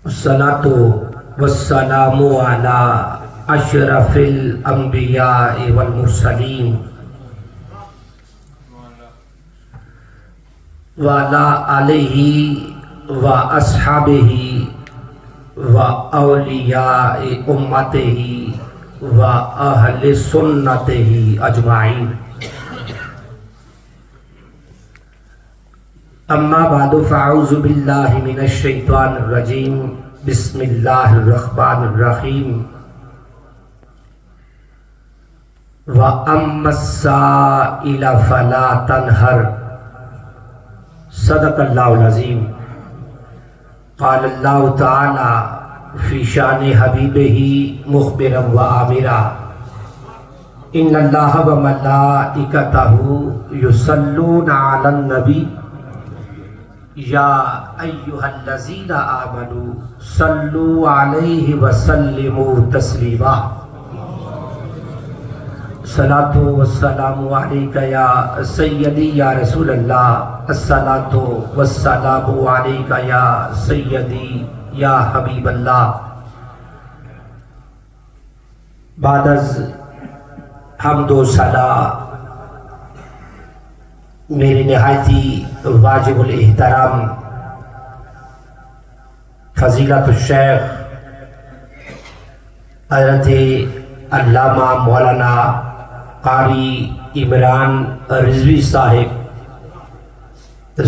الصلاۃ والسلام علی اشرف الانبیاء والمرسلین وعلی آلہ و اصحابہ و اولیاء امتہ و اہل سنتہ اجمعین. اما بعد فاعوذ باللہ من الشیطان الرجیم. بسم اللہ الرحمن الرحیم. وَأَمَّا السَّائِلَ فَلَا تَنْهَرْ. صدق اللہ العظیم. قال اللہ تعالی فی شان حبیبہ مخبرا و آمرا ان اللہ و ملائکتہ یصلون علی النبی یا ایہا الذین آمنوا صلوا علیہ وسلموا تسلیما. الصلاۃ والسلام علیک یا سیدی یا رسول اللہ. الصلاۃ والسلام علیک یا سیدی یا حبیب اللہ. بعد از حمد و ثنا میرے نہایتی واجب الاحترام فضیلت الشیخ حضرت علامہ مولانا قاری عمران رضوی صاحب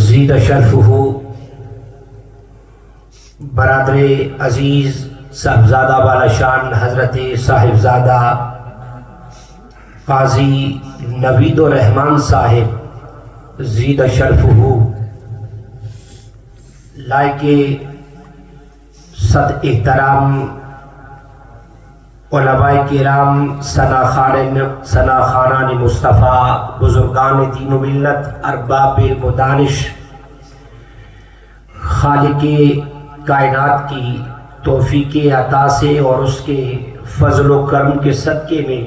زید شرفہ، برادر عزیز صاحبزادہ والا شان حضرت صاحبزادہ قاضی نوید الرحمان صاحب زید شرفہ، لائق صد احترام علماء کرام، ثناخانان مصطفیٰ، بزرگان دین و ملت، ارباب مدانش، خالق کائنات کی توفیق عطا سے اور اس کے فضل و کرم کے صدقے میں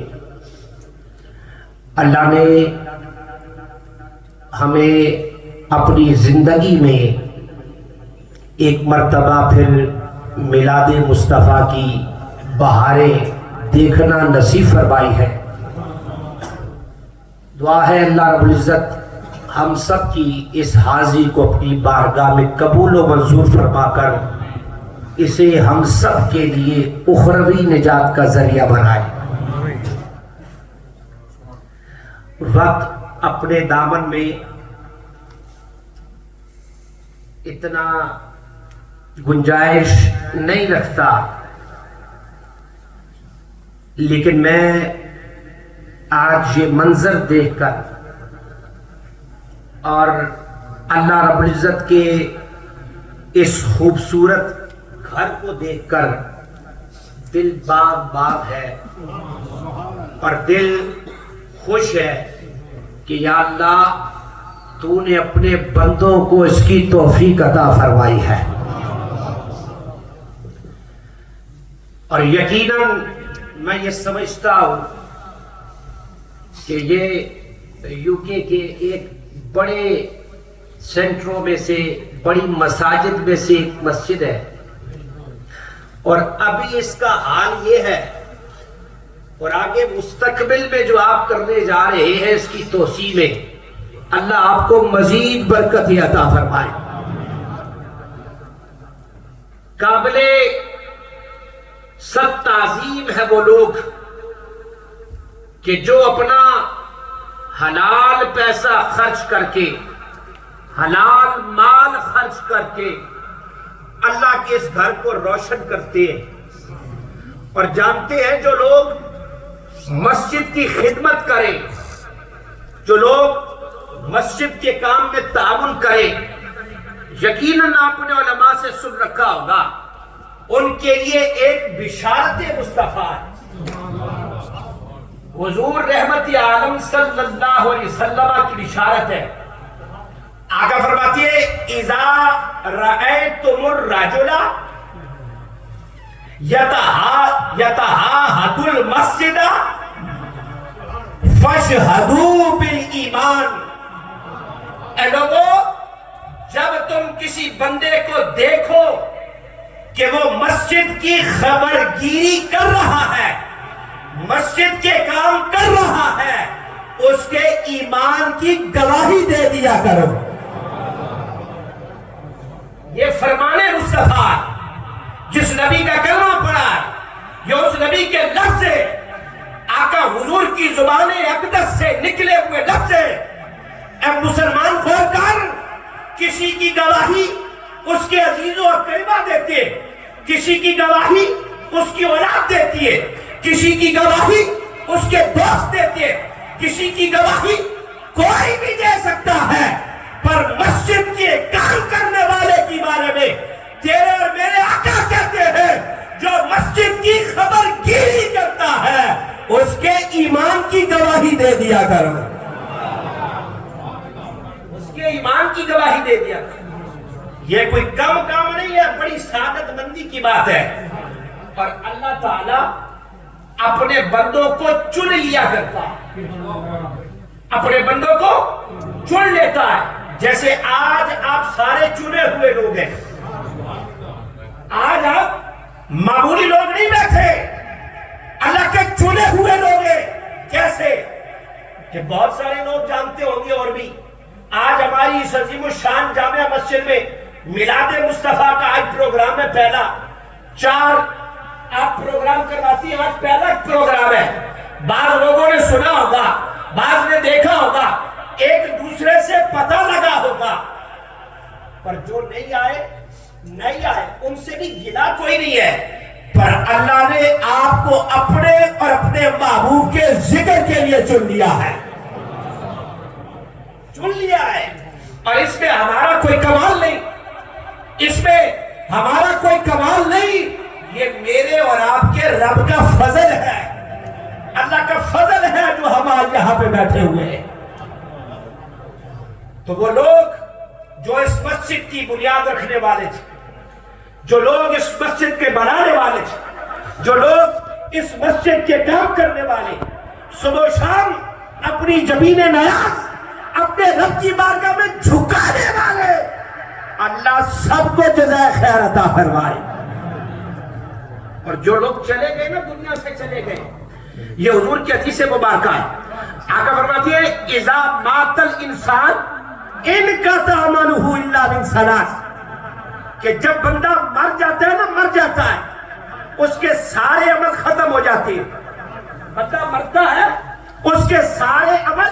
اللہ نے ہمیں اپنی زندگی میں ایک مرتبہ پھر میلاد مصطفیٰ کی بہاریں دیکھنا نصیب فرمائی ہے. دعا ہے اللہ رب العزت ہم سب کی اس حاضری کو اپنی بارگاہ میں قبول و منظور فرما کر اسے ہم سب کے لیے اخروی نجات کا ذریعہ بنائے. وقت اپنے دامن میں اتنا گنجائش نہیں رکھتا، لیکن میں آج یہ منظر دیکھ کر اور اللہ رب العزت کے اس خوبصورت گھر کو دیکھ کر دل باغ باغ ہے اور دل خوش ہے کہ یا اللہ تو نے اپنے بندوں کو اس کی توفیق عطا فرمائی ہے. اور یقیناً میں یہ سمجھتا ہوں کہ یہ یو کے ایک بڑے سینٹروں میں سے، بڑی مساجد میں سے ایک مسجد ہے، اور ابھی اس کا حال یہ ہے اور آگے مستقبل میں جو آپ کرنے جا رہے ہیں اس کی توسیع میں اللہ آپ کو مزید برکت عطا فرمائے. قابل سب تعظیم ہے وہ لوگ کہ جو اپنا حلال پیسہ خرچ کر کے، حلال مال خرچ کر کے اللہ کے اس گھر کو روشن کرتے ہیں. اور جانتے ہیں جو لوگ مسجد کی خدمت کریں، جو لوگ مسجد کے کام میں تعاون کریں، یقیناً آپ نے علماء سے سن رکھا ہوگا ان کے لیے ایک بشارت مصطفیٰ ہے. حضور رحمت عالم صلی اللہ علیہ وسلم کی بشارت ہے. آقا فرماتی ہے اذا رأیتم الرجل یتہاہد المسجد فاشہدوا بالایمان. اے لوگو، جب تم کسی بندے کو دیکھو کہ وہ مسجد کی خبرگیری کر رہا ہے، مسجد کے کام کر رہا ہے، اس کے ایمان کی گواہی دے دیا کرو۔ یہ فرمان مصطفیٰ جس نبی کا کلمہ پڑھا، یہ اس نبی کے لفظ ہے، آقا حضور کی زبان اقدس سے نکلے ہوئے لفظ ہے۔ اے مسلمان غور کر، کسی کی گواہی اس کے عزیز و اقربا دیتے، کسی کی گواہی اس کی اولاد دیتی ہے، کسی کی گواہی اس کے دوست دیتے، کسی کی گواہی کوئی بھی دے سکتا ہے، پر مسجد کے کام کرنے والے کے بارے میں تیرے اور میرے آقا کہتے ہیں جو مسجد کی خبر گیری کرتا ہے اس کے ایمان کی گواہی دے دیا کرو، اس کے ایمان کی گواہی دے دیا کرو۔ یہ کوئی کم کام نہیں ہے، بڑی سعادت مندی کی بات ہے۔ اور اللہ تعالیٰ اپنے بندوں کو چن لیا کرتا ہے، اپنے بندوں کو چن لیتا ہے۔ جیسے آج آپ سارے چنے ہوئے لوگ ہیں، آج آپ معمولی لوگ نہیں بیٹھے، اللہ کے چنے ہوئے لوگ ہیں۔ کیسے کہ بہت سارے لوگ جانتے ہوں گے، اور بھی آج ہماری اس عظیم الشان جامعہ مسجد میں میلاد مصطفیٰ کا آج پروگرام ہے، پہلا 4 آپ پروگرام کرواتی ہیں، آج پہلا پروگرام ہے۔ بعض لوگوں نے سنا ہوگا، بعض نے دیکھا ہوگا، ایک دوسرے سے پتہ لگا ہوگا، پر جو نہیں آئے ان سے بھی گلا کوئی نہیں ہے، پر اللہ نے آپ کو اپنے اور اپنے محبوب کے ذکر کے لیے چن لیا ہے، چن لیا ہے۔ اور اس میں ہمارا کوئی کمال نہیں، اس میں ہمارا کوئی کمال نہیں، یہ میرے اور آپ کے رب کا فضل ہے، اللہ کا فضل ہے جو ہم آج یہاں پہ بیٹھے ہوئے ہیں۔ تو وہ لوگ جو اس مسجد کی بنیاد رکھنے والے تھے، جو لوگ اس مسجد کے بنانے والے تھے، جو لوگ اس مسجد کے کام کرنے والے، صبح و شام اپنی جبین نیاز اپنے رب کی بارگاہ میں جھکانے والے، اللہ سب کو جزائے خیر عطا فرمائے۔ اور جو لوگ چلے گئے نا، دنیا سے چلے گئے، یہ حضور کی حدیث مبارکہ ہے، آقا فرماتی ہے اذا مات الانسان انقطع عملہ الا من ثلاث، کہ جب بندہ مر جاتا ہے نا، مر جاتا ہے، اس کے سارے عمل ختم ہو جاتے ہیں۔ بندہ مرتا ہے، اس کے سارے عمل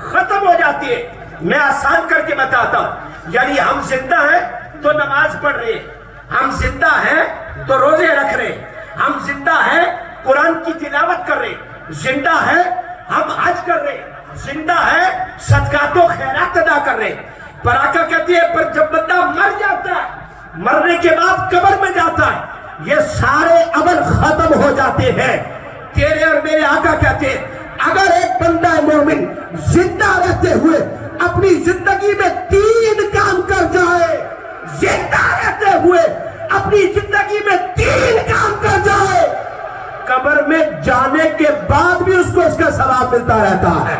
ختم ہو جاتے ہیں۔ میں آسان کر کے بتاتا ہوں، یعنی ہم زندہ ہیں تو نماز پڑھ رہے ہیں، ہم زندہ ہیں تو روزے رکھ رہے ہیں، ہم زندہ ہیں قرآن کی تلاوت کر رہے ہیں، زندہ ہیں ہم حج کر رہے ہیں، زندہ ہیں صدقات و خیرات ادا کر رہے ہیں۔ پر آقا کہتی ہے پر جب بندہ مر جاتا ہے، مرنے کے بعد قبر میں جاتا ہے، یہ سارے عمل ختم ہو جاتے ہیں۔ تیرے اور میرے آقا کہتے ہیں اگر ایک بندہ مومن زندہ رہتے ہوئے اپنی زندگی میں 3 کام کر جائے، زندہ رہتے ہوئے اپنی زندگی میں 3 کام کر جائے، قبر میں جانے کے بعد بھی اس کو اس کا ثواب ملتا رہتا ہے،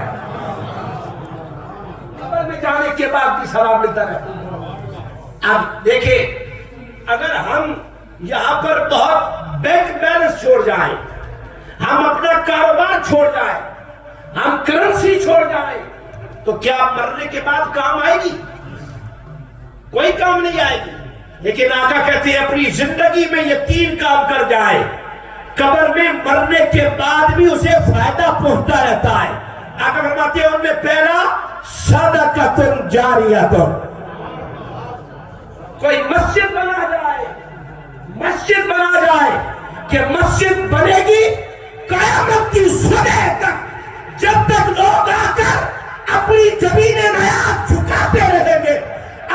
قبر میں جانے کے بعد بھی ثواب ملتا رہتا ہے۔ اب دیکھیں، اگر ہم یہاں پر بہت بینک بیلنس چھوڑ جائیں، ہم اپنا کاروبار چھوڑ جائیں، ہم کرنسی چھوڑ جائیں، تو کیا مرنے کے بعد کام آئے گی؟ کوئی کام نہیں آئے گی۔ لیکن آقا کہتے ہیں اپنی زندگی میں یہ 3 کام کر جائے، قبر میں مرنے کے بعد بھی اسے فائدہ پہنچتا رہتا ہے۔ آقا فرماتے ہیں ان میں پہلا صدقۃ جاریہ، کوئی مسجد بنا جائے، مسجد بنا جائے کہ مسجد بنے گی قیامت کی صبح تک، جب تک لوگ آ کر اپنی جبین نیاز جھکاتے رہیں گے،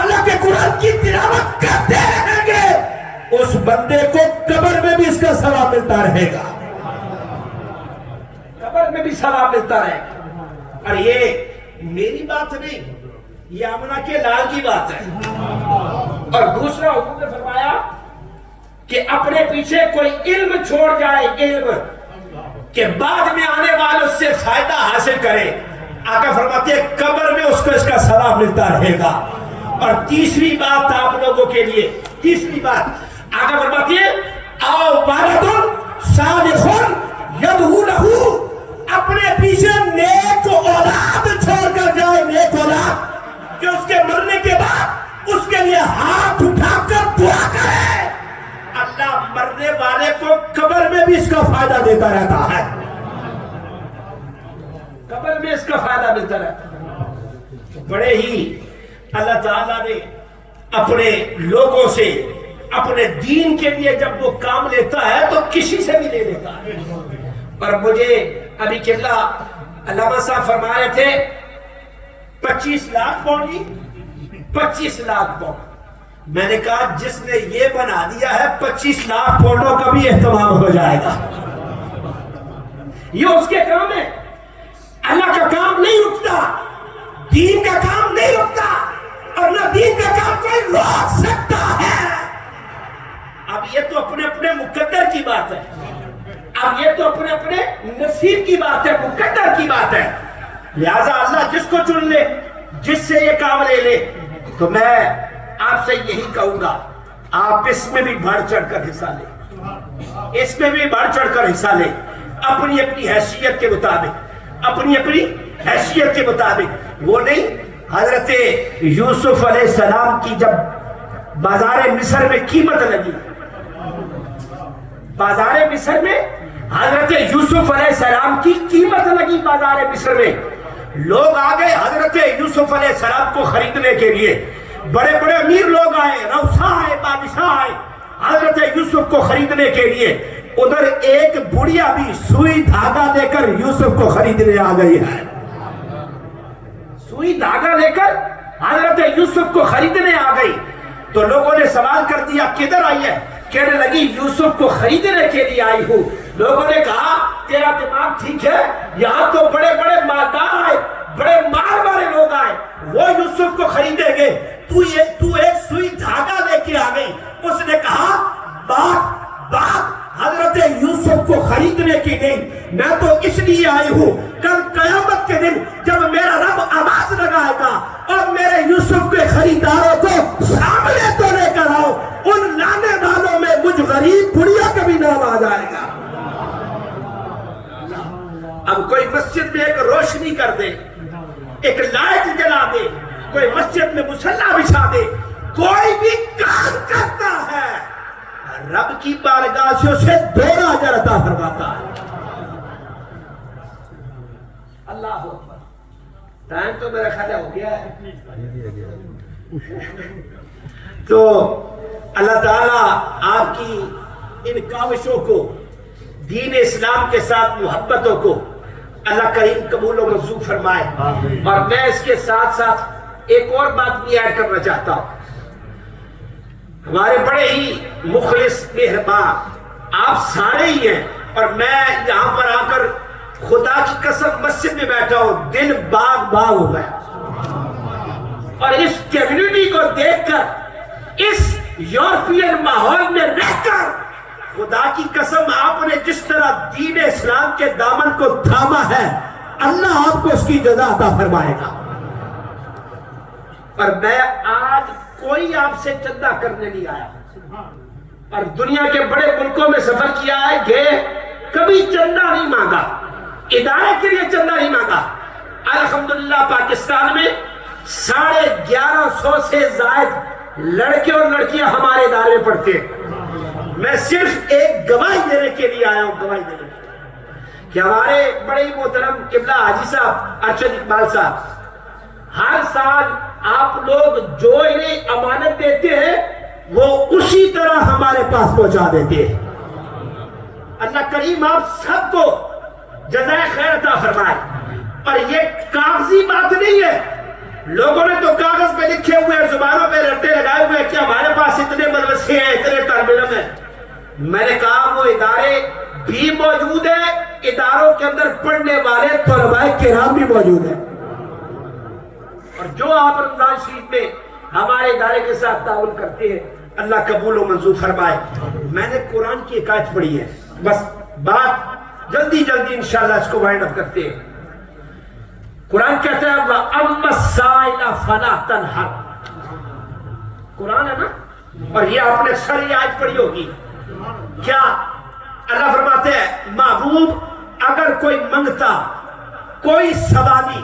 اللہ کے قرآن کی تلاوت کرتے رہیں گے، اس بندے کو قبر میں بھی اس کا ثواب ملتا رہے گا، قبر میں بھی ثواب ملتا رہے گا۔ اور یہ میری بات نہیں، یہ آمنہ کے لال کی بات ہے۔ اور دوسرا حضور نے فرمایا کہ اپنے پیچھے کوئی علم چھوڑ جائے، علم کہ بعد میں آنے والوں سے فائدہ حاصل کرے، آقا فرماتے ہیں قبر میں اس کو اس کا ثواب ملتا رہے گا۔ اور تیسری بات آپ لوگوں کے لیے، تیسری بات آقا فرماتی ہے او والدن صالحن یدعو لہو، اپنے پیچھے نیک اولاد چھوڑ کر جائے، نیک اولاد کہ اس کے مرنے کے بعد اس کے لیے ہاتھ اٹھا کر دعا کرے، اللہ مرنے والے کو قبر میں بھی اس کا فائدہ دیتا رہتا ہے، قبر میں اس کا فائدہ ملتا رہتا ہے۔ بڑے ہی اللہ تعالیٰ نے اپنے لوگوں سے اپنے دین کے لیے جب وہ کام لیتا ہے تو کسی سے بھی لے لیتا ہے۔ اور مجھے ابھی قبلہ علامہ صاحب فرما رہے تھے 25 لاکھ پاؤنڈ جی، 25 لاکھ پاؤنڈ، میں نے کہا جس نے یہ بنا دیا ہے 25 لاکھ پاؤنڈوں کا بھی اہتمام ہو جائے گا، یہ اس کے کام ہے۔ اللہ کا کام نہیں رکتا، دین کا کام نہیں رکتا، اور نہ دین کا کام کوئی روک سکتا ہے۔ اب یہ تو اپنے اپنے مقدر کی بات ہے، اب یہ تو اپنے اپنے نصیب کی بات ہے، مقدر کی بات ہے، لہذا اللہ جس کو چن لے، جس سے یہ کام لے لے۔ تو میں آپ سے یہی کہوں گا آپ اس میں بھی بڑھ چڑھ کر حصہ لیں، اس میں بھی بڑھ چڑھ کر حصہ لیں، اپنی اپنی حیثیت کے مطابق، اپنی اپنی حیثیت کے مطابق۔ وہ نہیں حضرت یوسف علیہ السلام کی جب بازار مصر میں قیمت لگی، بازار مصر میں حضرت یوسف علیہ السلام کی قیمت لگی، بازار مصر میں لوگ آ گئے حضرت یوسف علیہ السلام کو خریدنے کے لیے، بڑے بڑے امیر لوگ آئے، روسا آئے، بادشاہ آئے حضرت یوسف کو خریدنے کے لیے۔ ادھر ایک بڑھیا بھی سوئی دھاگا لے کر یوسف کو خریدنے آ گئی ہے، سوئی دھاگا لے کر حضرت یوسف کو خریدنے آ گئی۔ تو لوگوں نے سوال کر دیا کدھر آئی ہے؟ کہنے لگی یوسف کو خریدنے کے لیے آئی ہوں۔ لوگوں نے کہا تیرا دماغ ٹھیک ہے؟ یہاں تو بڑے بڑے مالدار آئے، بڑے مال والے لوگ آئے، وہ یوسف کو خریدیں گے، تو ایک سوئی دھاگا لے کے آ گئی۔ اس نے کہا بات حضرت یوسف کو خریدنے کی نہیں، میں تو اس لیے آئی ہوں کل قیامت کے دن جب میرا رب آواز لگائے گا اور میرے یوسف کے خریداروں کو سامنے تو لے کر آؤ، ان لانے والوں میں مجھ غریب بڑھیا کا بھی نام آ جائے گا۔ اب کوئی مسجد میں ایک روشنی کر دے، ایک لائٹ جلا دے، کوئی مسجد میں مصلی بچھا دے، کوئی بھی کام کرتا ہے رب کی بارگاہ سے اسے 2 اجر عطا فرماتا ہے۔ اللہ اکبر، ٹائم تو میرا خیال ہو گیا ہے۔ تو اللہ تعالیٰ آپ کی ان کاوشوں کو، دین اسلام کے ساتھ محبتوں کو اللہ کریم قبول و منظور فرمائے۔ اور میں اس کے ساتھ ساتھ ایک اور بات بھی ایڈ کرنا چاہتا ہوں۔ ہمارے بڑے ہی مخلص مہربان آپ سارے ہی ہیں، اور میں یہاں پر آ کر خدا کی قسم مسجد میں بیٹھا ہوں، دل باغ باغ ہو گیا، اور اس کمیونٹی کو دیکھ کر، اس یورپین ماحول میں رہ کر، خدا کی قسم آپ نے جس طرح دین اسلام کے دامن کو تھاما ہے، اللہ آپ کو اس کی جزا عطا فرمائے گا۔ اور میں آج کوئی آپ سے چندہ کرنے نہیں آیا، اور دنیا کے بڑے ملکوں میں سفر کیا ہے، گئے کبھی چندہ نہیں مانگا، ادارے کے لیے چندہ نہیں مانگا۔ الحمدللہ پاکستان میں 1150 سے زائد لڑکے اور لڑکیاں ہمارے ادارے میں پڑھتے ہیں۔ میں صرف ایک گواہی دینے کے لیے آیا ہوں، گواہی دینے کے لیے کہ ہمارے بڑے محترم قبلہ حاجی صاحب ارشد اقبال صاحب ہر سال آپ لوگ جو انہیں امانت دیتے ہیں وہ اسی طرح ہمارے پاس پہنچا دیتے ہیں۔ اللہ کریم آپ سب کو جزائے خیر عطا فرمائے۔ اور یہ کاغذی بات نہیں ہے، لوگوں نے تو کاغذ پہ لکھے ہوئے ہیں، زبانوں پہ رٹے لگائے ہوئے ہیں کہ ہمارے پاس اتنے مدرسے ہیں، اتنے طالب علم ہیں۔ میں نے کہا وہ ادارے بھی موجود ہیں، اداروں کے اندر پڑھنے والے طلباء کرام بھی موجود ہیں، اور جو آپ رمضان شریف میں ہمارے ادارے کے ساتھ تعاون کرتے ہیں اللہ قبول و منظور فرمائے۔ میں نے قرآن کی ایک آیت پڑھی ہے، بس بات جلدی جلدی انشاءاللہ اس کو وائنڈ اپ کرتے ہیں۔ قرآن کہتا ہے وَأَمَّا السَّائِلَ فَلَا تَنْهَرْ، قرآن ہے نا، اور یہ آپ نے ساری آیت پڑھی ہوگی. کیا اللہ فرماتے ہیں محبوب اگر کوئی منگتا کوئی سوالی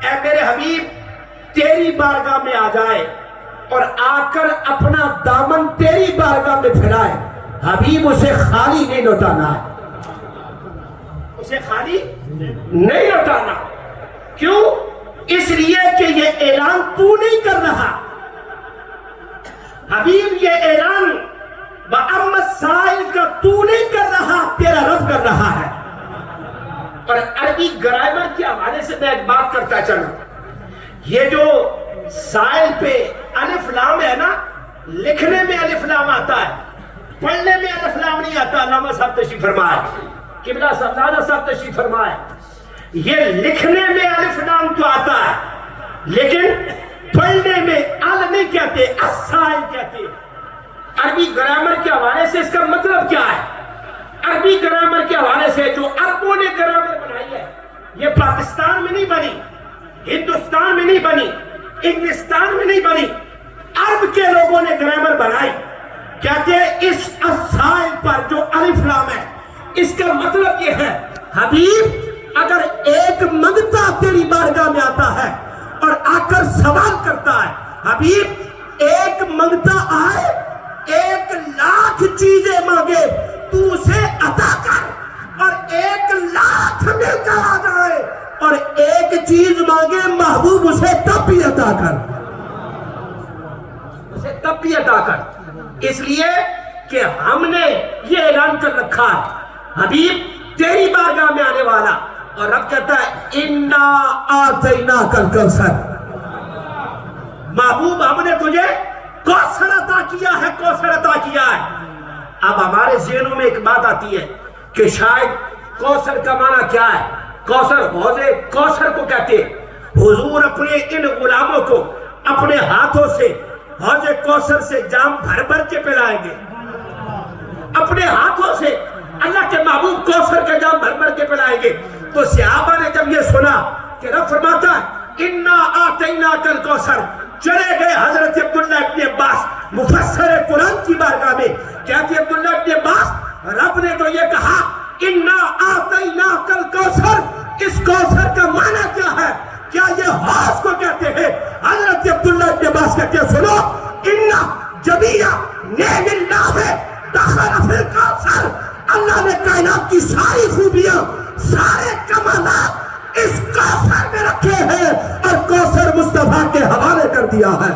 اے میرے حبیب تیری بارگاہ میں آ جائے اور آ کر اپنا دامن تیری بارگاہ میں پھیلائے, حبیب اسے خالی نہیں لوٹانا ہے, اسے خالی نہیں لوٹانا. کیوں؟ اس لیے کہ یہ اعلان تو نہیں کر رہا حبیب, یہ اعلان وَأَمَّا السَّائِلَ کا تو نہیں کر رہا, تیرا رب کر رہا ہے. اور عربی گرامر کے حوالے سے میں ایک بات کرتا چلوں, یہ جو سائل پہ الف لام ہے نا, لکھنے میں الف لام آتا ہے, پڑھنے میں الف لام نہیں آتا. علامہ صاحب تشریف فرمائے, قبلہ صاحب صاحب تشریف فرمائے, یہ لکھنے میں الف لام تو آتا ہے لیکن پڑھنے میں ال نہیں کہتے, السائل کہتے. عربی گرامر کے حوالے سے اس کا مطلب کیا ہے؟ عربی گرامر کے حوالے سے جو عربوں نے گرامر بنائی ہے, یہ پاکستان میں نہیں بنی, ہندوستان میں نہیں بنی, انگلستان میں نہیں بنی, عرب کے لوگوں نے گرامر بنائی. کہتے ہیں اس السائل پر جو الف لام ہے اس کا مطلب یہ ہے حبیب اگر ایک منگتا تیری بارگاہ میں آتا ہے اور آ کر سوال کرتا ہے, حبیب ایک منگتا آئے 1,00,000 چیزیں مانگے تو اسے عطا کر, اور 1,00,000 مل کر آ جائے اور ایک چیز مانگے محبوب اسے تب بھی عطا کر, اسے تب بھی عطا کر. اس لیے کہ ہم نے یہ اعلان کر رکھا ہے حبیب تیری بارگاہ میں آنے والا, اور رب کہتا ہے اِنَّا آتَيْنَاكَ الْكَوْثَرَ, محبوب ہم نے تجھے کوثر عطا کیا ہے, کوثر عطا کیا ہے. اب ہمارے ذہنوں میں ایک بات آتی ہے کہ شاید کوثر کا معنی کیا ہے؟ کوثر حوض کوثر کو کہتے ہیں. حضور اپنے ان غلاموں کو اپنے ہاتھوں سے حوض کوثر سے جام بھر بھر کے پلائیں گے, اپنے ہاتھوں سے اللہ کے محبوب کوثر کا جام بھر بھر کے پلائیں گے. تو صحابہ نے جب یہ سنا کہ رب فرماتا ہے اِنَّا آتَيْنَاكَ الْكَوْثَرَ, چلے گئے حضرت عبداللہ ابن عباس مفسر قرآن کی بارگاہ میں. کہتے عبداللہ ابن عباس رب نے تو یہ کہا اِنَّا آتَيْنَاكَ الْكَوْثَرَ, اس کوثر کا معنی کیا ہے؟ کیا یہ حوض کو کہتے ہیں؟ حضرت عبداللہ ابن عباس کہتے ہیں سنو, اِنَّا جَمِيعَ نِعْمِ اللَّهِ دَخَلَ فِي الْكَوْثَرِ, اللہ نے کائنات کی ساری خوبیاں سارے کمالات اس کوثر میں رکھے ہیں اور کوثر مصطفیٰ کے حوالے کر دیا ہے.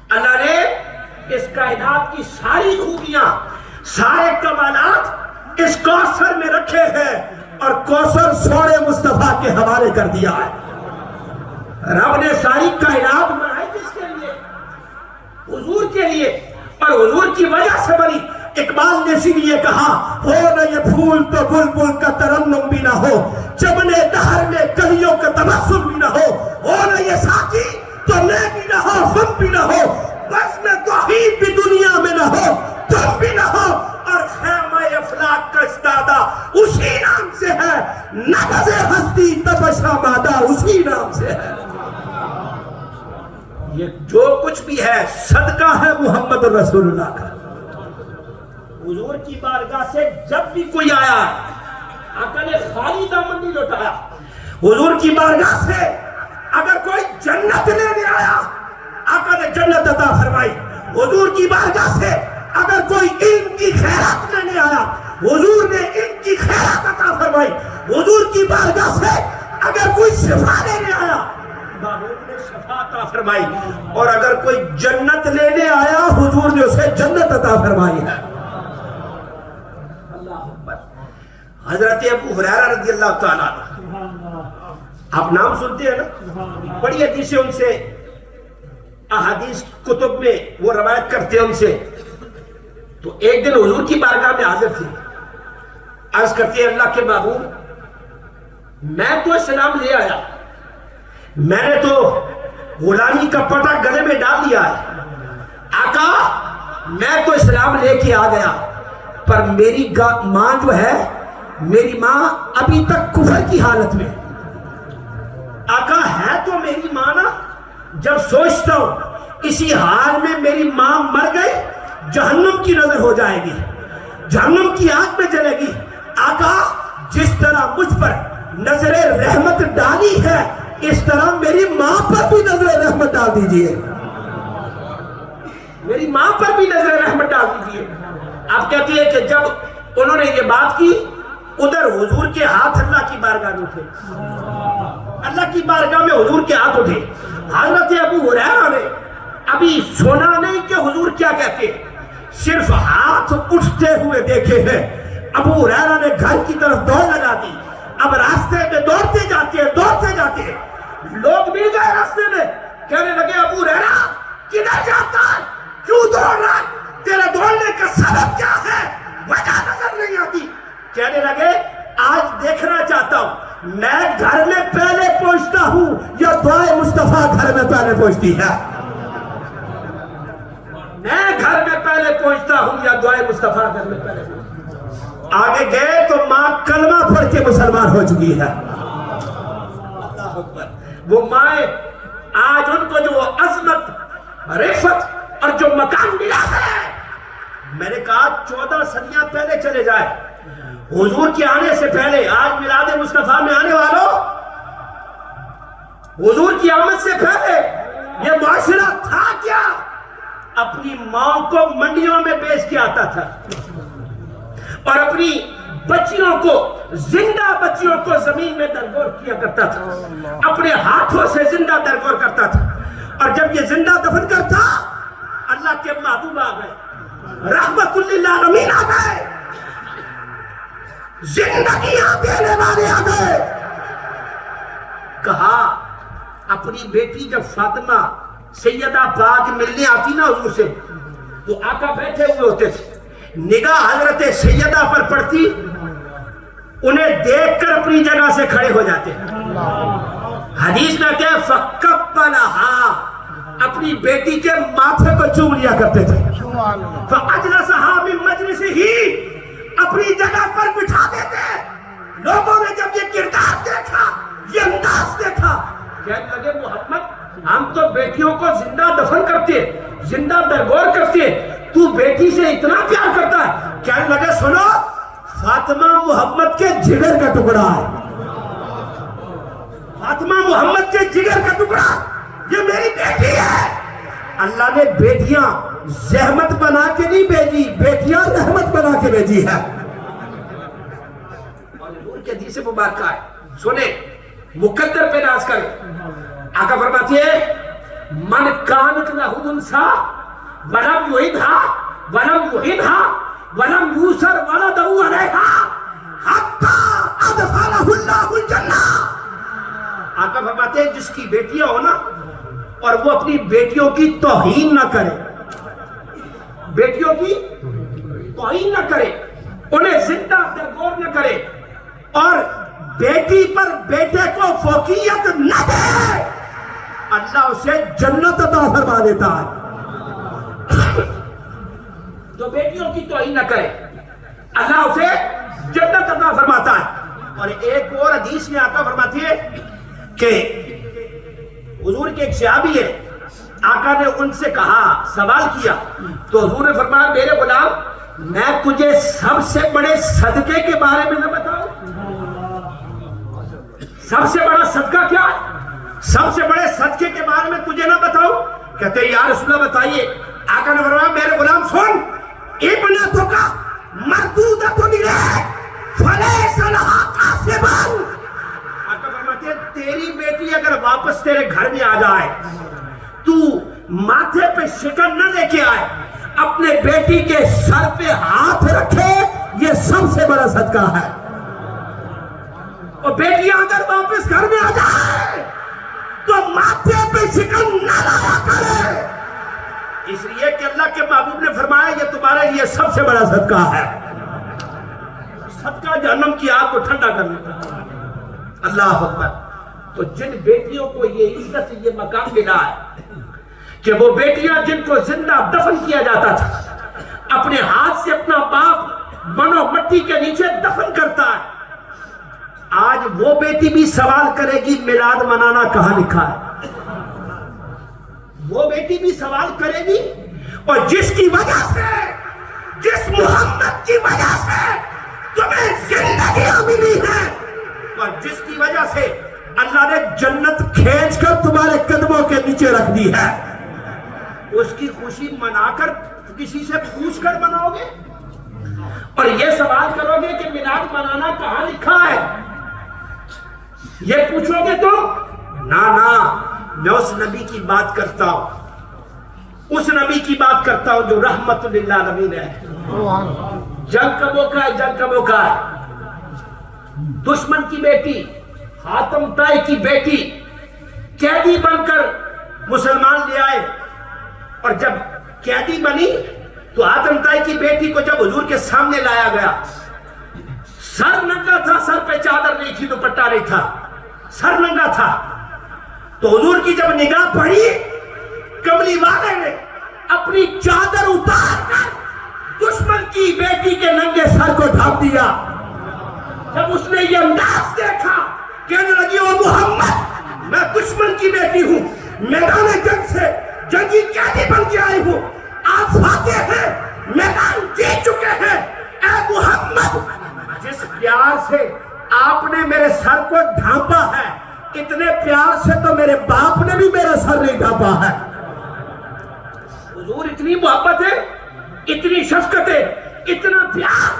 اللہ نے اس کائنات کی ساری خوبیاں سارے کمالات اس کوثر میں رکھے ہیں اور کوثر سونے مصطفیٰ کے حوالے کر دیا ہے. رب نے ساری کائنات بنائی کس کے لیے؟ حضور کے لیے, اور حضور کی وجہ سے بنی. اقبال نے اسی لیے کہا ہو نہ یہ پھول تو بلبل کا ترنم بھی نہ ہو, چمنے دہر میں کلیوں کا تبسم بھی نہ ہو نہ یہ ساقی تو میں بھی نہ ہو, غم بھی نہ ہو, بس میں توحید بھی دنیا میں نہ ہو, تم بھی نہ ہو, اور خیمہ افلاک کا استادہ اسی نام سے ہے, نبض ہستی تبشہ مادہ اسی نام سے ہے. یہ جو کچھ بھی ہے صدقہ ہے محمد رسول اللہ کا. حضور کی بارگاہ سے جب بھی کوئی آیا آقا نے خالی دامن نہیں لوٹایا. حضور کی بارگاہ سے اگر کوئی جنت لینے آیا آقا نے جنت عطا فرمائی. حضور کی بارگاہ سے اگر کوئی علم کی خیرات لینے آیا حضور نے علم کی خیرات عطا فرمائی. حضور کی بارگاہ سے اگر کوئی شفا لینے آیا حضور نے شفا عطا فرمائی, اور اگر کوئی جنت لینے آیا حضور نے اسے جنت عطا فرمائی ہے. حضرت ابو ہریرہ رضی اللہ تعالیٰ آپ نام سنتے ہیں نا, بڑی حدیثیں ان سے احادیث کتب میں وہ روایت کرتے ہیں ان سے. تو ایک دن حضور کی بارگاہ میں حاضر تھے, عرض کرتے ہیں اللہ کے محبوب میں تو اسلام لے آیا, میں نے تو غلامی کا پٹا گلے میں ڈال دیا ہے. آقا میں تو اسلام لے کے آ گیا, پر میری ماں جو ہے میری ماں ابھی تک کفر کی حالت میں. آقا ہے تو میری ماں نا. جب سوچتا ہوں اسی حال میں میری ماں مر گئی جہنم کی نظر ہو جائے گی, جہنم کی آگ میں جلے گی. آقا جس طرح مجھ پر نظر رحمت ڈالی ہے اس طرح میری ماں پر بھی نظر رحمت ڈال دیجئے, میری ماں پر بھی نظر رحمت ڈال دیجئے. آپ کہتی ہے کہ جب انہوں نے یہ بات کی ادھر حضور کے ہاتھ اللہ کی بارگاہ میں اٹھے, اللہ کی بارگاہ میں حضور کے ہاتھ اٹھے. حضرت ابو ہریرہ نے ابھی سنا نہیں کہ حضور کیا کہتے, صرف ہاتھ اٹھتے ہوئے دیکھے ہیں. ابو ہریرہ نے گھر کی طرف دوڑ لگا دی. اب راستے میں دوڑتے جاتے ہیں, لوگ مل گئے راستے میں, کہنے لگے ابو ہریرہ کدھر جاتا ہے, کیوں دوڑ رہا ہے, تیرے دوڑنے کا سبب کیا ہے, وجہ نظر نہیں آتی. کہنے لگے آج دیکھنا چاہتا ہوں میں گھر میں پہلے پہنچتا ہوں یا دعائے مصطفیٰ گھر میں پہلے پہنچتی ہے, میں گھر میں پہلے پہنچتا ہوں یا دعائے مصطفیٰ گھر میں پہلے پہنچتی ہے. آگے گئے تو ماں کلمہ پڑھ کے مسلمان ہو چکی ہے. اللہ اکبر. وہ مائیں آج ان کو جو عظمت رفت اور جو مقام ملا ہے, میں نے کہا 14 صدیاں پہلے چلے جائے حضور کے آنے سے پہلے, آج میلاد مصطفیٰ میں آنے والوں حضور کی آمد سے پہلے یہ معاشرہ تھا کیا, اپنی ماں کو منڈیوں میں بیچ کے آتا تھا اور اپنی بچیوں کو, زندہ بچیوں کو زمین میں درگور کیا کرتا تھا, اپنے ہاتھوں سے زندہ درگور کرتا تھا. اور جب یہ زندہ دفن کرتا اللہ کے محبوب آ گئے, رحمت للعالمین آ گئے, زندگیاں دینے والے آ گئے. کہا اپنی بیٹی جب فاطمہ سیدہ پاک ملنے آتی نا حضور سے تو آقا بیٹھے ہوئے ہوتے تھے, نگاہ حضرت سیدہ پر پڑتی, انہیں دیکھ کر اپنی جگہ سے کھڑے ہو جاتے. حدیث میں کہ فَقَبَّلَهَا, اپنی بیٹی کے ماتھے کو چوم لیا کرتے تھے. فَأَجْلَسَهَا مِن مَجْلِسِهِ, اپنی جگہ پر بٹھا دیتے. لوگوں نے جب یہ کردار دیکھا, یہ انداز دیکھا, کہنے لگے محمد ہم تو بیٹیوں کو زندہ دفن کرتے, زندہ درگور کرتے, تو بیٹی سے اتنا پیار کرتا ہے. کہنے لگے سنو, فاطمہ محمد کے جگر کا ٹکڑا ہے, فاطمہ محمد کے جگر کا ٹکڑا, یہ میری بیٹی ہے. اللہ نے بیٹیاں زحمت بنا کے نہیں بھیجی, بیٹیاں رحمت بنا کے بھیجی ہے. حضور کے حدیث مبارکہ ہے, سنیں, مقدر پہ ناز کریں. آقا فرماتی ہے من کانت لہو انسا ولم یعدھا ولم یہنھا ولم یوسر ولدہ علیہا حتی ادخلہ اللہ الجنہ. آقا فرماتے ہیں جس کی بیٹیاں ہو نا اور وہ اپنی بیٹیوں کی توہین نہ کرے, بیٹیوں کی توہین نہ کرے, انہیں زندہ درگور نہ کرے اور بیٹی پر بیٹے کو فوقیت نہ دے, اللہ اسے جنت عطا فرما دیتا ہے. جو بیٹیوں کی توہین نہ کرے اللہ اسے جنت عطا فرماتا ہے. اور ایک اور حدیث میں آقا فرماتی ہے کہ حضور کے ایک صحابی ہے, آقا نے ان سے کہا, سوال کیا تو حضور نے فرمایا میرے غلام میں تجھے سب سے بڑے صدقے کے بارے میں نہ بتاؤں, سب سے بڑا صدقہ کیا ہے, سب سے بڑے صدقے کے بارے میں تجھے نہ بتاؤں. کہتے یا رسول اللہ بتائیے. آقا نے فرمایا میرے غلام سن, ابنتک مردودۃ الیک فلیس لہا قاسباً. آقا فرماتے ہیں تیری بیٹی اگر واپس تیرے گھر میں آ جائے تو ماتھے پہ شکن نہ لے کے آئے, اپنے بیٹی کے سر پہ ہاتھ رکھے, یہ سب سے بڑا صدقہ ہے. اور بیٹیاں اگر واپس گھر میں آ جائے تو ماتھے پہ شکن نہ لایا کرے, اس لیے کہ اللہ کے محبوب نے فرمایا یہ تمہارے لیے سب سے بڑا صدقہ ہے. صدقہ جہنم کی آگ کو ٹھنڈا کر دیتا ہے. اللہ اکبر. تو جن بیٹیوں کو یہ عزت, یہ مقام ملا ہے کہ وہ بیٹیاں جن کو زندہ دفن کیا جاتا تھا, اپنے ہاتھ سے اپنا باپ منو مٹی کے نیچے دفن کرتا ہے. آج وہ بیٹی بھی سوال کرے گی میلاد منانا کہاں لکھا ہے. وہ بیٹی بھی سوال کرے گی. اور جس کی وجہ سے, جس محمد کی وجہ سے تمہیں زندگیاں ملی ہیں, اور جس کی وجہ سے اللہ نے جنت کھینچ کر تمہارے قدموں کے نیچے رکھ دی ہے, اس کی خوشی منا کر کسی سے پوچھ کر مناؤ گے؟ اور یہ سوال کرو گے کہ میلاد منانا کہاں لکھا ہے, یہ پوچھو گے تو نا میں اس نبی کی بات کرتا ہوں, اس نبی کی بات کرتا ہوں جو رحمت للعالمین ہے. جنگ کا موقع ہے, جنگ کا موقع ہے. دشمن کی بیٹی حاتم طائی کی بیٹی قیدی بن کر مسلمان لے آئے, اور جب قیدی بنی تو حاتم طائی کی بیٹی کو جب حضور کے سامنے لایا گیا, سر ننگا تھا, سر پہ چادر نہیں تھی, دوپٹہ نہیں تھا, سر ننگا تھا. تو حضور کی جب نگاہ پڑی, کملی والے نے اپنی چادر اتار کر دشمن کی بیٹی کے ننگے سر کو ڈھانپ دیا. جب اس نے یہ انداز دیکھا, کہنے لگی او محمد, میں دشمن کی بیٹی ہوں, میدان جنگ سے جنگی قیدی بن کے آئی ہوں, آپ فاتح ہیں, میدان جیت چکے ہیں. اے محمد, جس پیار سے آپ نے میرے سر کو ڈھانپا ہے, اتنے پیار سے تو میرے باپ نے بھی میرا سر نہیں ڈھانپا ہے. حضور اتنی محبت ہے, اتنی شفقت ہے, اتنا پیار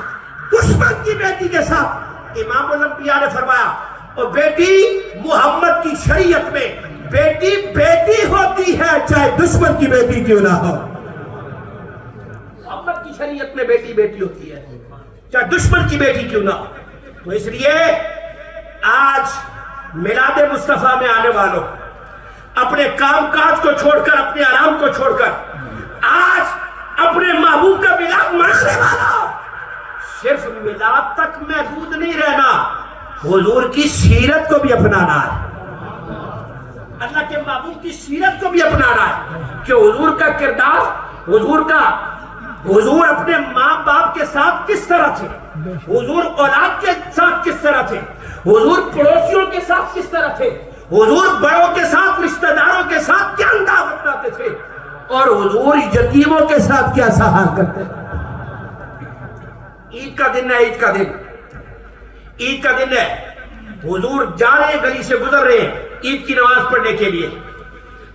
دشمن کی بیٹی کے ساتھ. امام الانبیاء نے فرمایا, اور بیٹی محمد کی شریعت میں بیٹی بیٹی ہوتی ہے, چاہے دشمن کی بیٹی کیوں نہ ہو. محمد کی شریعت میں بیٹی بیٹی ہوتی ہے, چاہے دشمن کی بیٹی کیوں نہ ہو. تو اس لیے آج میلاد مصطفیٰ میں آنے والوں, اپنے کام کاج کو چھوڑ کر, اپنے آرام کو چھوڑ کر, آج اپنے محبوب کا میلاد منانے والوں, صرف میلاد تک محدود نہیں رہنا, حضور کی سیرت کو بھی اپنانا ہے, اللہ کے محبوب کی سیرت کو بھی اپنانا ہے. کہ حضور کا کردار, حضور اپنے ماں باپ کے ساتھ کس طرح تھے, حضور اولاد کے ساتھ کس طرح تھے, حضور پڑوسیوں کے ساتھ کس طرح تھے, حضور بڑوں کے ساتھ, رشتہ داروں کے ساتھ کیا انداز اپناتے تھے, اور حضور یتیموں کے ساتھ کیا سہار کرتے تھے. عید کا دن ہے, عید کا دن ہے, حضور جا رہے ہیں, گلی سے گزر رہے ہیں عید کی نماز پڑھنے کے لیے.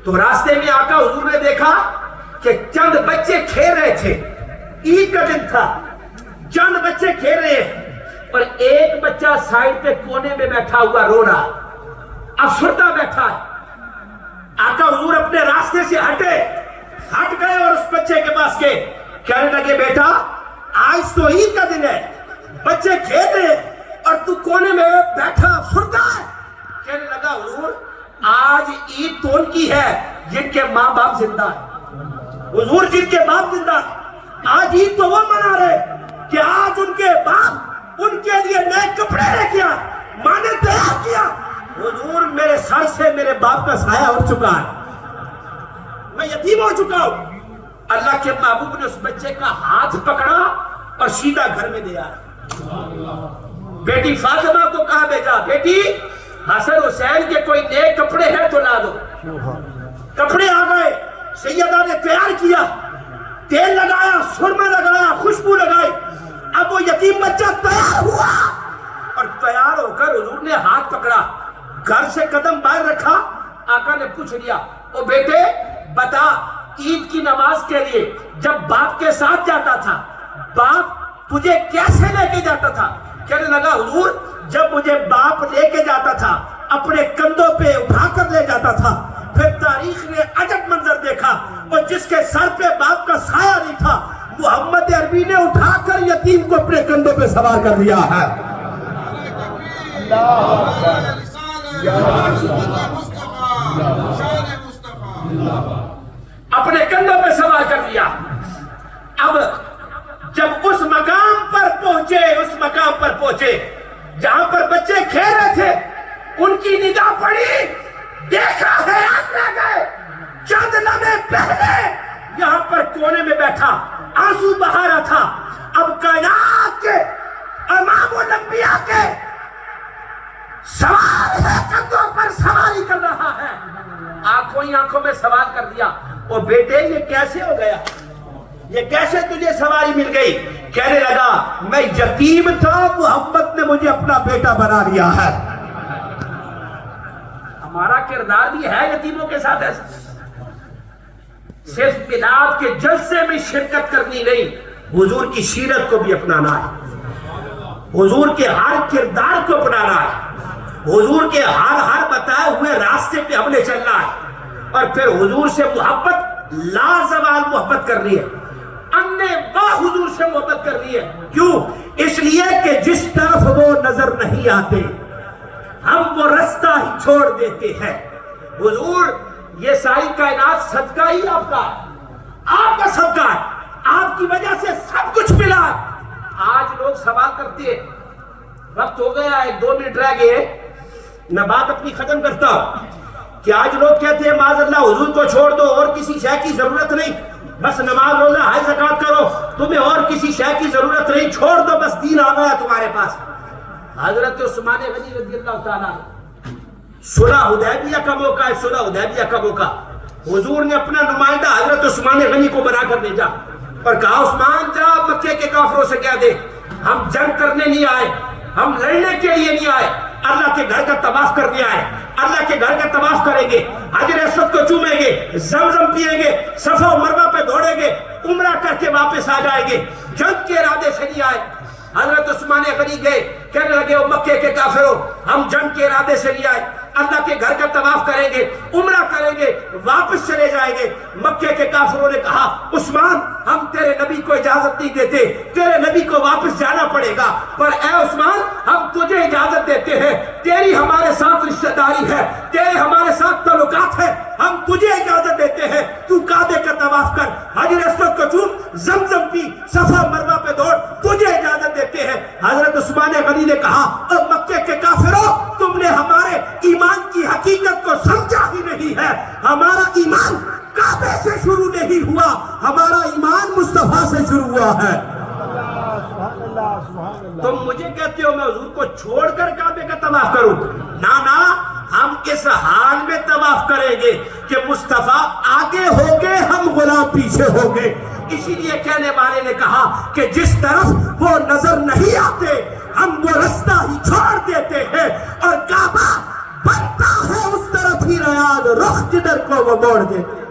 تو راستے میں آقا حضور نے دیکھا کہ چند بچے کھیل رہے تھے, عید کا دن تھا, چند بچے کھیل رہے ہیں, اور ایک بچہ سائڈ پہ کونے میں بیٹھا ہوا رو رہا, افسردہ بیٹھا ہے. آقا حضور اپنے راستے سے ہٹ گئے اور اس بچے کے پاس گئے, کہنے لگے بیٹا آج تو عید کا دن ہے, بچے کھیل رہے اور تو کونے میں بیٹھا افسردہ ہے. کہنے لگا حضور آج عید تو ان کی ہے جن کے ماں باپ زندہ ہے, حضور جن کے باپ زندہ ہے, آج عید تو وہ منا رہے کہ آج ان کے باپ ان کے لیے نئے کپڑے لے کے آئے, ماں نے تیار کیا. حضور میرے سر سے میرے باپ کا سایہ اٹھ چکا ہے, میں یتیم ہو چکا ہوں. اللہ کے محبوب نے اس بچے کا ہاتھ پکڑا اور سیدھا گھر میں لے آیا. بیٹی فاطمہ کو کہا بھیجا, بیٹی حسن حسین کے کوئی نئے کپڑے ہیں تو لا دو. کپڑے آ گئے, سیدہ نے تیار کیا, تیل لگایا, سرما لگایا, خوشبو لگائی. اب وہ یتیم بچہ تیار ہوا, اور تیار ہو کر حضور نے ہاتھ پکڑا, گھر سے قدم باہر رکھا. آقا نے پوچھ لیا, او بیٹے بتا عید کی نماز کے لیے جب باپ کے ساتھ جاتا تھا, باپ تجھے کیسے لے کے جاتا تھا؟ کہنے لگا حضور جب مجھے باپ لے کے جاتا تھا اپنے کندھوں پہ اٹھا کر لے جاتا تھا. پھر تاریخ نے عجب منظر دیکھا, اور جس کے سر پہ باپ کا سایہ نہیں تھا, محمد عربی نے اٹھا کر یتیم کو اپنے کندھوں پہ سوار کر دیا ہے. اپنے کندھوں پہ سوار کر دیا. اب جب اس مقام پر پہنچے جہاں پر بچے کھیل رہے تھے, ان کی نگاہ پڑی, دیکھا ہے آگے گئے, چند لمحے پہلے یہاں پر کونے میں بیٹھا آنسو بہا رہا تھا, اب کائنات کے امام الانبیاء کے سوال ہے کندھوں پر سواری کر رہا ہے. آنکھوں ہی آنکھوں میں سوال کر دیا, او بیٹے یہ کیسے ہو گیا, یہ کیسے تجھے سواری مل گئی؟ کہنے لگا میں یتیم تھا, محمد نے مجھے اپنا بیٹا بنا لیا ہے. ہمارا کردار بھی ہے یتیموں کے ساتھ ایسا. صرف میلاد کے جلسے میں شرکت کرنی نہیں, حضور کی سیرت کو بھی اپنانا ہے, حضور کے ہر کردار کو اپنانا ہے, حضور کے ہر بتائے ہوئے راستے پہ ہم نے چلنا ہے, اور پھر حضور سے محبت لازوال محبت کرنی ہے, انے با حضور سے محبت کرنی ہے. کیوں؟ اس لیے کہ جس طرف وہ نظر نہیں آتے ہم وہ رستہ ہی چھوڑ دیتے ہیں. حضور یہ ساری کائنات صدقہ ہی آپ کا, آپ کا صدقہ ہے, آپ کی وجہ سے سب کچھ ملا. آج لوگ سوال کرتے ہیں, وقت ہو گیا ہے, 2 منٹ رہ گئے, میں بات اپنی ختم کرتا ہوں کہ آج لوگ کہتے ہیں معاذ اللہ حضور کو چھوڑ دو, اور کسی شے کی ضرورت نہیں, بس نماز روزہ حج زکات کرو, تمہیں اور کسی شے کی ضرورت نہیں, چھوڑ دو, بس دین آ گیا تمہارے پاس. حضرت عثمان غنی رضی اللہ تعالیٰ, صلح حدیبیہ کا موقع ہے, صلح حدیبیہ کا موقع, حضور نے اپنا نمائندہ حضرت عثمان غنی کو بنا کر بھیجا اور کہا عثمان جا مکے کے کافروں سے کہہ دے ہم جنگ کرنے نہیں آئے, ہم لڑنے کے لیے نہیں آئے, اللہ کے گھر کا طواف کرنے آئے, اللہ کے گھر کا طواف کریں گے, حجر اسود کو چومیں گے, زمزم پیئیں گے, صفا و مروہ پہ دوڑیں گے, عمرہ کر کے واپس آ جائیں گے, جنگ کے ارادے سے نہیں آئے. حضرت عثمان غنی گئے, کہنے لگے او مکے کے کافروں ہم جنگ کے ارادے سے نہیں آئے, اللہ کے گھر کا طواف کریں گے, عمرہ کریں گے, واپس چلے جائیں گے. مکے کے کافروں نے کہا عثمان ہم تیرے نبی کو اجازت نہیں دیتے, تیرے نبی کو واپس جانا پڑے گا, پر اے عثمان ہم تجھے اجازت دیتے ہیں, تیری ہمارے ساتھ رشتہ داری ہے, تیرے ہمارے ساتھ تعلقات ہے, ہم تجھے اجازت دیتے ہیں, تو کعبے کا طواف کر, حجر اسود کو چوم, زمزم پی, صفا مروہ پہ دوڑ, تجھے اجازت دیتے ہیں. حضرت عثمان غنی نے کہا او مکے کے کافروں تم نے ہمارے ایمان کی حقیقت کو سمجھا ہی نہیں ہے, ہمارا ایمان کعبے سے شروع نہیں ہوا, ہمارا ایمان مصطفیٰ سے شروع ہوا ہے. تم مجھے کہتے ہو میں حضور کو چھوڑ کر کعبے کا طواف کروں؟ نا, ہم اس حال میں طواف کریں گے کہ مصطفیٰ آگے ہوگے, ہم غلام پیچھے ہوگے. اسی لیے کہنے والے نے کہا کہ جس طرف وہ نظر نہیں آتے ہم وہ رستہ ہی چھوڑ دیتے ہیں, اور کعبہ بنتا ہے اس طرف ہی ریاض, رخ جدھر کو وہ موڑ دیتے.